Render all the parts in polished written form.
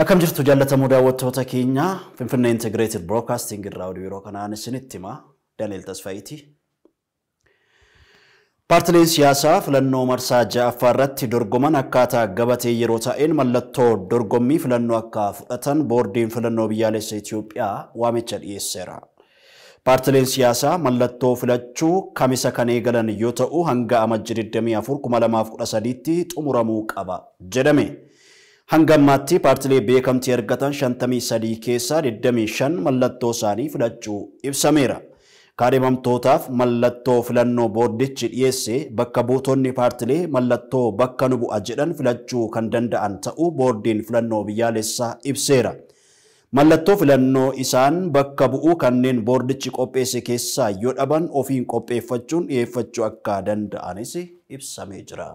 Akkam jirtu jaallatamoo daawwattoota keenya Finfinnee Integrated Broadcasting irraa oduu kanaan isinitti hima Daniel Tasfaayiti. Paartileen siyaasaa filannoo marsaa ja'affaa irratti dorgoman akkaataa gabatee yeroo ta'een mallattoo dorgommii filannoo akka fudhatan boordiin filannoo biyyaalessa Itoophiyaa waamicha dhiyeesseera. Paartileen siyaasaa mallattoo filachuu kamisa kan eegalan yoo ta'u hanga amajjii 24 2013tti xumuramuu qaba jedhame. Hangammaatti paartilee beekamtii argatan 53 keessaa 25 mallattoo isaanii filachuu ibsameera. Kaadhimamtootaaf mallattoo filannoo boordichi dhiyeesse bakka buutonni paartilee mallattoo bakka nu bu'a jedhan filachuu kan danda'an ta'uu boordiin filannoo biyyaalessaa ibseera. Mallattoo filannoo isaan bakka bu'uu kanneen boordichi qopheesse keessaa yoo dhaban ofiin qopheeffachuun dhiyeeffachuu akka danda'anis ibsamee jira.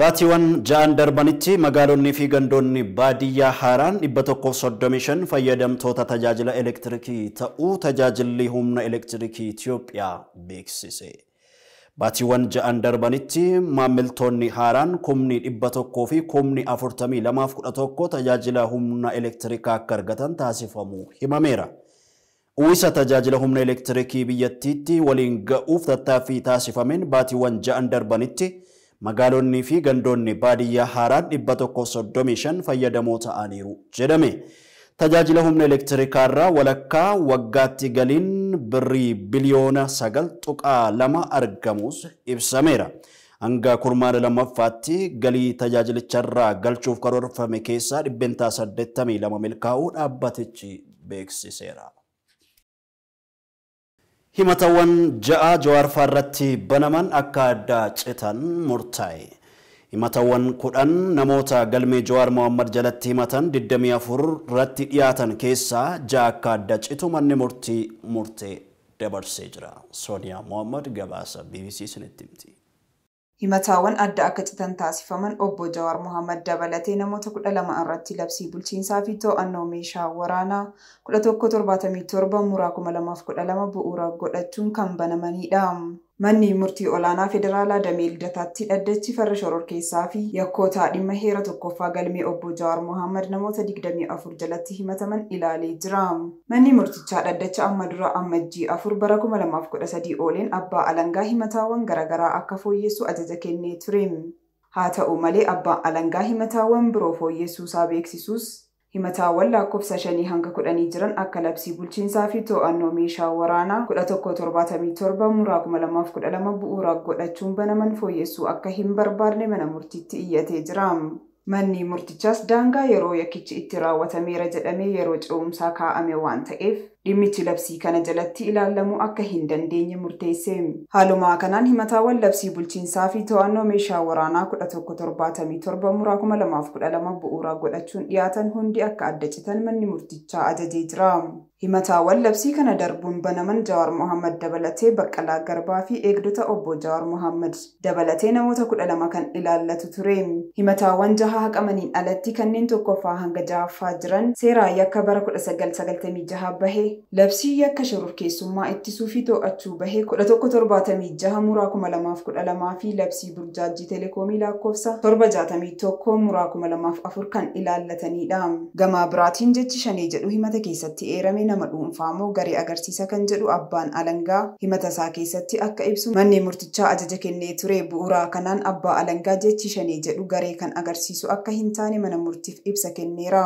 Baatiiwwan ja'an darbanitti magaalonni fi gandoonni baadiyyaa haaraan 135 fayyadamtoota tajaajila elektirikii ta'uu tajaajilli humna elektirikii Itoophiyaa beeksise. Baatiiwwan ja'an darbanitti maamiltoonni haaraan 100 fi 4211 tajaajila humna elektirikaa akka argatan taasifamuu himameera. Uwwisa tajaajila humna elektirikii biyyattiitti waliin ga'uuf tattaaffii taasifameen baatiiwwan ja'an darbanitti magaalonni fi gandoonni baadiyyaa haaraan 135 fayyadamoo ta'aniiru jedhame. Tajaajila humna elektirikaa irraa walakkaa waggaatti galiin birrii biliyoona 9.2 argamus ibsameera. Hanga kurmaana lammaffaatti galii tajaajilicharraa galchuuf karoorfame keessaa 82 milkaa'uu dhaabbatichi beeksiseera. Himatawwan ja'a Jawaar irratti banaman akka adda citan murtaa'e. Himatawwan 10 namoota galmee Jawaar Mohammad jalatti himatan 24 irratti dhiyaatan keessaa ja'a akka adda citu manni murtee dabarsee jira. Sooniyaa Mohammad gabaasa BBC isinitti himti. Himatawwan adda akka citan taasifaman obbo Jawaar Mohammad dabalatee namoota 12 irratti labsii bulchiinsaa fi to'annoo meeshaa waraanaa 1177 muraa 2012 bu'uura godhachuun kan banamanidha. Manni murtii olaanaa federaalaa damee lidataatti dhaddachi farra shororkeessaa fi yakkootaa dhimma heera tokkoffaa galmee obbo Jawaar Mohammad namoota 24 jalatti himataman ilaalee jira. Manni murtichaa dhaddacha amma dura amajjii 4 bara 2013 ooleen abbaa alangaa himatawwan garaagaraa akka fooyyessu ajaja kennee ture. Haa ta'u malee abbaan alangaa himatawwan biroo fooyyessuusaa beeksisuus himatawwan lakkoofsa 5 hanga 10 jiran akka labsii bulchiinsaa fi to'annoo meeshaa waraanaa 1177 muraa 2012 bu'uura godhachuun banaman fooyyessuu akka hin barbaadne mana murtiitti iyyatee jira. Manni murtichaas daangaa yeroo yakkichi itti raawwatameera jedhamee yeroo ce'umsaa kaa'ame waan ta'eef dhimmichi labsii kana jalatti ilaalamuu akka hin dandeenye murteesse. Haaluma kanaan himatawwan labsii bulchiinsaa fi to'annoo meeshaa waraanaa 1177 muraa 2012 bu'uura godhachuun dhiyaatan hundi akka adda citan manni murtichaa ajajee jira. Himatawwan labsii kana darbuun banaman Jawaar Mohammad dabalatee Baqqalaa Garbaa fi eegdota obbo Jawaar Mohammad dabalatee namoota 12 kan ilaallatu ture. Himatawwan jaha haqamaniin alatti kanneen tokkoffaa hanga ja'affaa jiran seeraa yakka bara 1996 bahe labsii yakka shororkeessummaa ittisuu fi to'achuu bahe 1176 muraa 2012 fi labsii burjaajii telekoomii lakkoofsa 761 muraa 2004 kan ilaallatanidha. Gama biraatiin jechi shanee jedhu himata keessatti eerame nama dhuunfaamoo garee agarsiisa kan jedhu abbaan alangaa himata isaa keessatti akka ibsu manni murtichaa ajaja kennee ture. Bu'uura kanaan abbaa alangaa jechi shanee jedhu garee kan agarsiisu akka hin taane mana murtiif ibsa kenneera.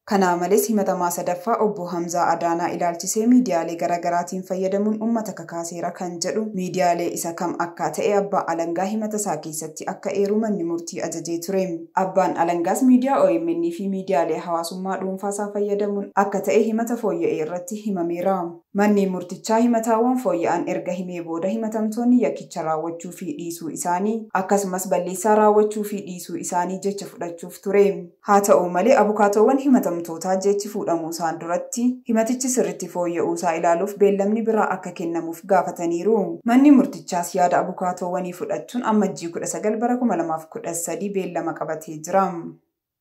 Kana malees himatamaa sadaffaa obbo Hamzaa Adaanaa ilaalchisee miidiyaalee garaagaraatiin fayyadamuun uummata kakaaseera kan jedhu miidiyaalee isa kam akka ta'e abbaa alangaa himata isaa keessatti akka eeru manni murtii ajajee ture. Abbaan alangaas miidiyaa OMN fi miidiyaalee hawaasummaa dhuunfaa isaa fayyadamuun akka ta'e himata fooyya'ee irratti himameera. Manni murtichaa himatawwan fooyya'an erga himee booda himatamtoonni yakkicha raawwachuu fi dhiisuu isaanii akkasumas balleessaa raawwachuu fi dhiisuu isaanii jecha fudhachuuf ture. Haa ta'u malee abukaatowwan himatamtootaa jechi fuudhamuu isaan duratti himatichi sirriitti fooyya'uu isaa ilaaluuf beellamni biraa akka kennamuuf gaafataniiru. Manni murtichaas yaada abukaatowwanii fudhachuun amajjii 19 bara 2013 beellama qabatee jira.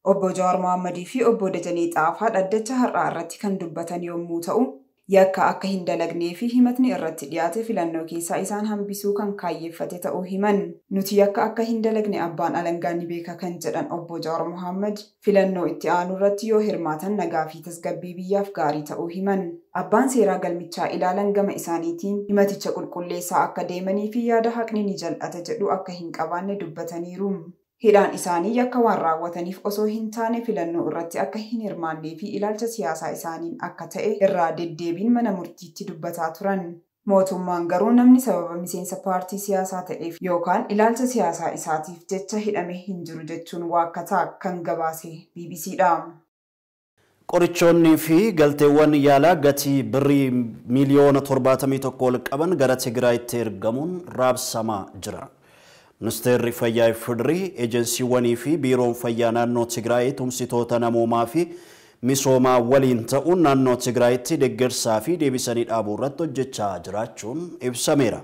Obbo Jawaar Mohammadii fi obbo Dajanee Xaafaa dhaddacha har'aa irratti kan dubbatan yommuu ta'u Yakka akka hin dalagnee fi himatni irratti dhiyaate filannoo keessaa isaan hambisuu kan kaayyeeffate ta'uu himan. Nuti yakka akka hin dalagne abbaan alangaa ni beeka kan jedhan obbo Jawaar Mohaammed filannoo itti aanu irratti yoo hirmaatan nagaa fi tasgabbii biyyaaf gaarii ta'uu himan. Abbaan seeraa galmichaa ilaalan gama isaaniitiin himaticha qulqulleessaa akka deemanii fi yaada haqni ni jal'ata jedhu akka hin qabaanne dubbataniiru. Hidhaan isaanii yakka waan raawwataniif osoo hin taane filannoo irratti akka hin hirmaannee fi ilaalcha siyaasaa isaaniin akka ta'e irraa deddeebiin mana murtiitti dubbataa turan. Mootummaan garuu namni sababa miseensa paartii siyaasaa ta'eef yookaan ilaalcha siyaasaa isaatiif jecha hidhame hin jiru jechuun waakkataa kan gabaase BBCdha. Qorichoonni fi galteewwan yaalaa gatii birrii miliyoona 71 ol qaban gara Tigraayitti ergamuun raabsamaa jira. Ministeerri Fayyaa Federii ejensiiwwanii fi biiroon fayyaa naannoo Tigraay tumsitoota namoomaa fi misoomaa waliin ta'uun naannoo Tigraayitti deeggarsaa fi deebisanii dhaabuu irratti hojjechaa jiraachuun ibsameera.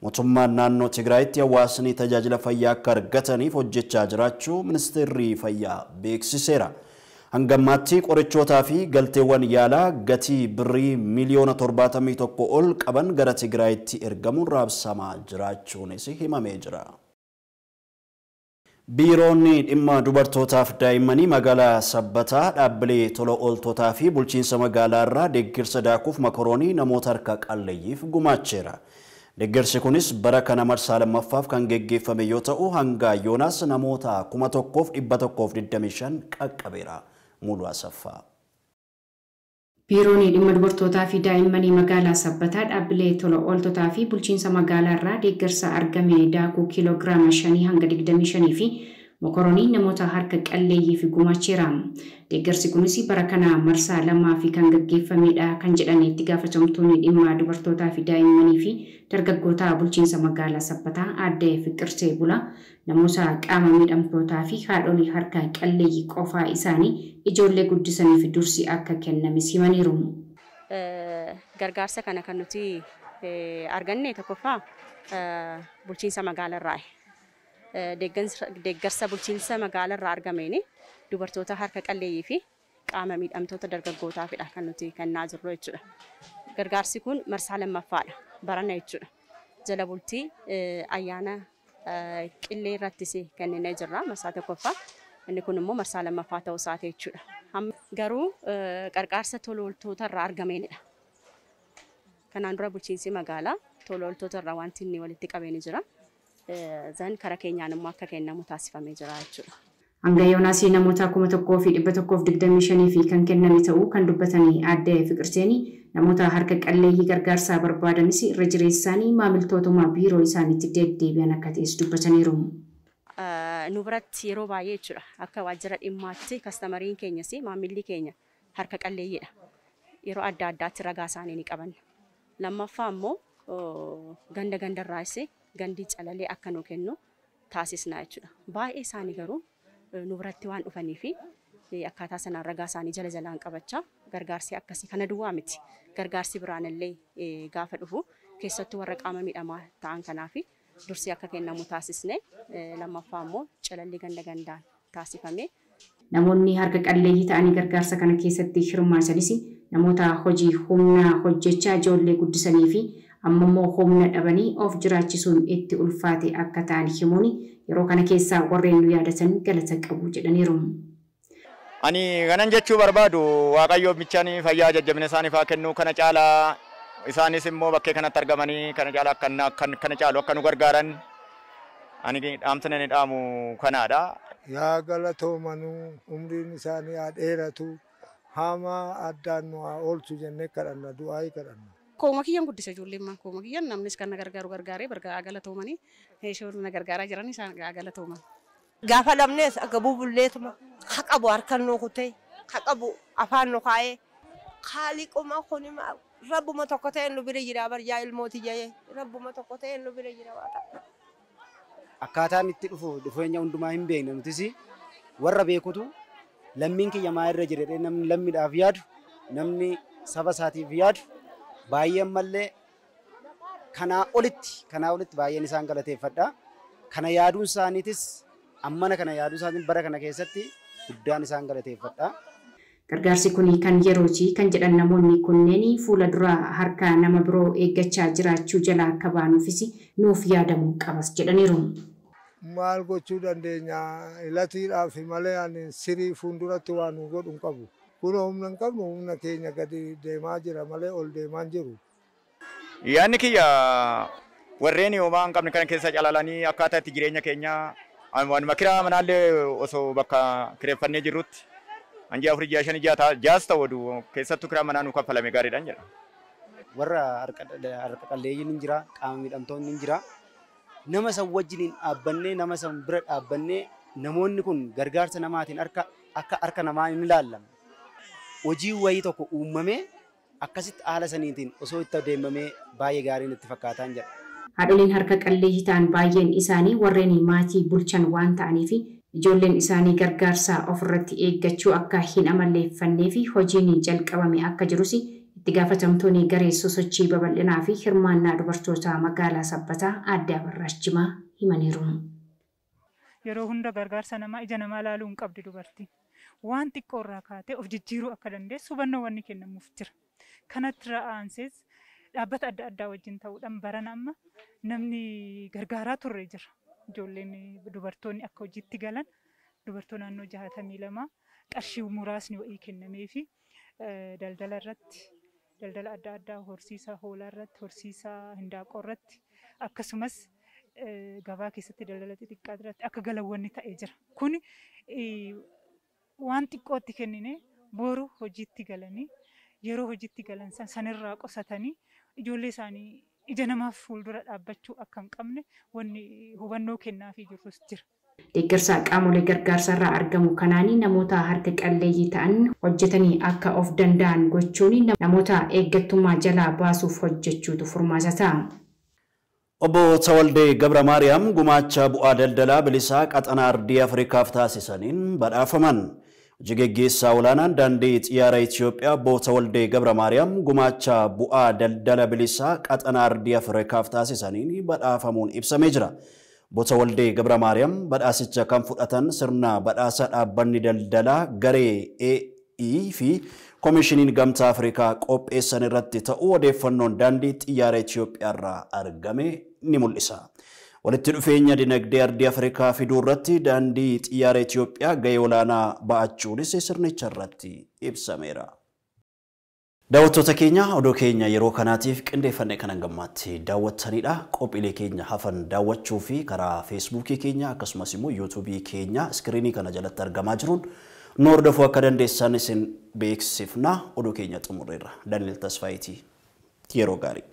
Mootummaan naannoo Tigraayitti hawaasni tajaajila fayyaa akka argataniif hojjechaa jiraachuu ministeerri fayyaa beeksiseera. Hangammaatti qorichootaa fi galteewwan yaalaa gatii birrii miliyoona 71 ol qaban gara Tigraayitti ergamuun raabsamaa jiraachuunis himamee jira. Biiroonni dhimma dubartootaaf daa'immanii magaalaa Sabbataa dhaabbilee tola ooltotaa fi bulchiinsa magaalaa irraa deeggarsa daakuuf makoroonii namoota harka qalleeyyiif gumaacheera. Deeggarsi kunis bara kana marsaa lammaffaaf kan geggeeffame yoo ta'u hanga yoonaas namoota 1125 qaqqabeera. Mulu Asaffaa. Biiroonni dhimma dubartootaa fi daa'immanii magaalaa Sabbataa dhaabbilee tola ooltotaa fi bulchiinsa magaalaa irraa deeggarsa argame daakuu kiiloogiraama 5 hanga 25 fi makoroonii namoota harka qalleeyyiif gumaacheera. Deeggarsi kunis bara kana marsaa lamaa fi kan gaggeeffamedha kan jedhan itti gaafatamtoonni dhimma dubartootaa fi daa'immanii fi dargaggoota bulchiinsa magaalaa Sabbataa aadde Fiqirsee Bulaa namoota qaama miidhamtootaa fi haadholii harka qalleeyyii qofaa isaanii ijoollee guddisanii fi dursi akka kennames himaniiru. Gargaarsa kana kan nuti arganne tokkoffaa bulchiinsa magaalaa irraa. Deeggarsa bulchiinsa magaalaa irraa argameen dubartoota harka qalleeyyii fi qaama miidhamtoota dargaggootaafidha kan nuti kennaa jirru jechuudha. Gargaarsi kun marsaa lammaffaadha barana jechuudha. Jala bultii ayyaana qillee irrattis kenninee jirra marsaa tokkoffaa. Inni kun immoo marsaa lammaffaa ta'uu isaati jechuudha. Garuu gargaarsa tola ooltota irraa argameenidha. Kanaan dura bulchiinsi magaalaa tola ooltota irraa wanti inni walitti qabeen jira. Zan karaa keenyaan immoo akka kennamu taasifamee jira jechuudha. Hanga yoonaas namoota 1125 fi kan kenname ta'uu kan dubbatanii aadde Fiqirseeni namoota harka qalleeyyii gargaarsaa barbaadanis irra jireessaanii maamiltootuma biiroo isaaniitti deddeebi'an akka ta'es dubbataniiru. Nu biratti yeroo baay'ee jechuudha akka waajjira dhimmaatti kastamariin keenyas maamilli keenya harka qalleeyyiidha. Yeroo adda addaatti ragaa isaanii ni qaban. Lammaffaa immoo ganda gandarraas gandi calalee akka nu kennu taasisna jechuudha. Baay'ee isaanii garuu nu biratti waan dhufanii fi akkaataa sanaan ragaa isaanii jala jalaan qabachaa gargaarsi akkasii kana duwwaa miti. Gargaarsi biraan illee gaafa dhufu keessattuu warra qaama miidhamaa ta'an kanaaf dursi akka kennamu taasisne lammaffaa immoo calalli ganda gandaan taasifame. Namoonni harka qalleeyyii ta'anii gargaarsa kana keessatti hirmaatanis namoota hojii humnaa hojjechaa ijoollee guddisanii fi ammoo humna dhabanii of jiraachisuun itti ulfaate akka ta'an himuun yeroo kana keessaa warreen nu yaadatan galata qabu jedhaniiru. Ani kanan jechuu barbaadu Waaqayyo bichaanii fayyaa jajjabina isaaniif haa kennu kana caalaa isaanis immoo bakkee kanatti argamanii kana caalaa kana caalu akka nu gargaaran ani dhaamsa ni dhaamu kanaadha. Yaa galatoomanuu umriin isaanii haa dheeratu hamaa addaan nu haa oolchu jennee kadhanna du'aa kadhanna. Kooma kiyyan guddisa ijoolleen maan kooma kiyyan namnis kan na gargaaru gargaaree bargaa galatoomanii heeshoon na gargaaraa jiran isaan galatooman. Gaafa dhabnees akka bubulleetuma haqabu harkan nu kutee haqabu afaan nu kaa'ee haaliquma kunima rabbuma tokko ta'e nu bira jira barjaa ilmooti jayee rabbuma tokko ta'e nu bira jira waata. Akkaataan itti dhufeenya hundumaa hin beekne nutis warra beekutu lammiin kiyya maa irra jire namni lammiidhaaf yaadu namni saba isaatiif yaadu baay'een mallee kanaa olitti baay'een isaan galateeffadha. Kana yaaduun isaaniitis ammana kana yaaduu isaatiin bara kana keessatti guddaan isaan galateeffadha. Gargaarsi kun kan yerooti kan jedhan namoonni kunneen fuula dura harka nama biroo eeggachaa jiraachuu jalaa akka baanuufis nuuf yaadamuu qabas jedhaniiru. Maal gochuu dandeenya ilatiidhaaf malee ani sirii fuulduratti waan nu godhu hin qabu. Kun humna hin qabnu humna keenya gadi deemaa jira malee ol deemaa hin jiru. Yaanni kiyya warreen homaa hin qabne kana keessa calalanii akkaataa itti jireenya keenya waan makiraa manaallee osoo bakka kireeffannee jirrutti anjaa afurii jaa shanii jaas ta'u keessattuu kiraa manaa nu kaffalame gaariidhaan jedha. Warra harka qalleeyyiin hin jira, qaama miidhamtoonni hin jira. Nama san wajjin dhaabbannee nama san bira dhaabbannee namoonni kun gargaarsa namaatiin akka harka namaa hin ilaallamu. Hojii wayii tokko uumamee akkasitti haala saniitiin osoo itti deemamee baay'ee gaariin itti fakkaataan jedha. Haadholiin harka qalleeyyii ta'an baay'een isaanii warreen maatii bulchan waan ta'aniif ijoolleen isaanii gargaarsa ofirratti eeggachuu akka hin amalleeffannee fi hojiin jalqabame akka jirus itti gaafatamtoonni garee sosochii babal'inaa fi hirmaannaa dubartoota magaalaa Sabbataa Aadde Abarraash Jimaa himaniiru. Yeroo hunda gargaarsa namaa ija namaa ilaaluu hin qabdi dubartiin. Waan xiqqoo irraa kaatee of jijjiiruu akka dandeessu hubannoo wanni kennamuuf jira. Kanatti aansees dhaabbata adda addaa wajjin ta'uudhaan baran amma namni gargaaraa turre jira. Ijoolleen dubartoonni akka hojiitti galan dubartoota naannoo 62 qarshii muraasni wa'ii kennamee fi daldala irratti daldala adda addaa horsiisa hoolaa irratti horsiisa hindaaqoo irratti akkasumas gabaa keessatti daldala xixiqqaa irratti akka galawwanni ta'ee jira. Kun waan xiqqootti kennine boru hojiitti galanii yeroo hojiitti galan sanirraa qusatanii ijoollee isaanii ija namaaf fuuldura dhaabbachuu akka hin qabne wanni hubannoo kennaafii jirus jira. Deeggarsa qaamolee gargaarsarraa argamu kanaanii namoota harka qalleeyyii ta'an hojjetanii akka of danda'an gochuun namoota eeggattummaa jalaa baasuuf hojjechuutu furmaata ta'a. Obbo Tawaldee Gabra Maariyaam gumaacha bu'aa daldalaa bilisaa qaxanaa ardii Afrikaaf taasisaniin badhaafaman. Jigeggeessaa olaanaan daandii xiyyaara Itoophiyaa Obbo Tawaldee Gabra Maariyaam gumaacha bu'aa daldala bilisaa qaxanaa ardii Afrikaaf taasisaniin badhaafamuun ibsamee jira. Obbo Tawaldee Gabra Maariyaam badhaasicha kan fudhatan sirna badhaasa dhaabbanni daldalaa garee AE fi Komishiniin Gamtaa Afrikaa qopheessan irratti ta'uu odeeffannoon daandii xiyyaara Itoophiyaa irraa argame ni mul'isa. Walitti dhufeenya dinagdee ardii Afrikaa fiduu irratti daandii xiyyaara Itoophiyaa gahee olaanaa ba'achuunis sirnicha irratti ibsameera. Daawwattoota keenya odoo keenya yeroo kanaatiif qindeeffannee kan hangammaatti daawwattanidha. Qophiilee keenya hafan daawwachuu fi karaa Feesbuukii keenya akkasumas immoo Yuutuubii keenya iskiriinii kana jalatti argamaa jiruun nu hordofuu akka dandeessan isin beeksifna. Odoo keenya xumurreerra. Daniel Tasfaayitii yeroo gaarii.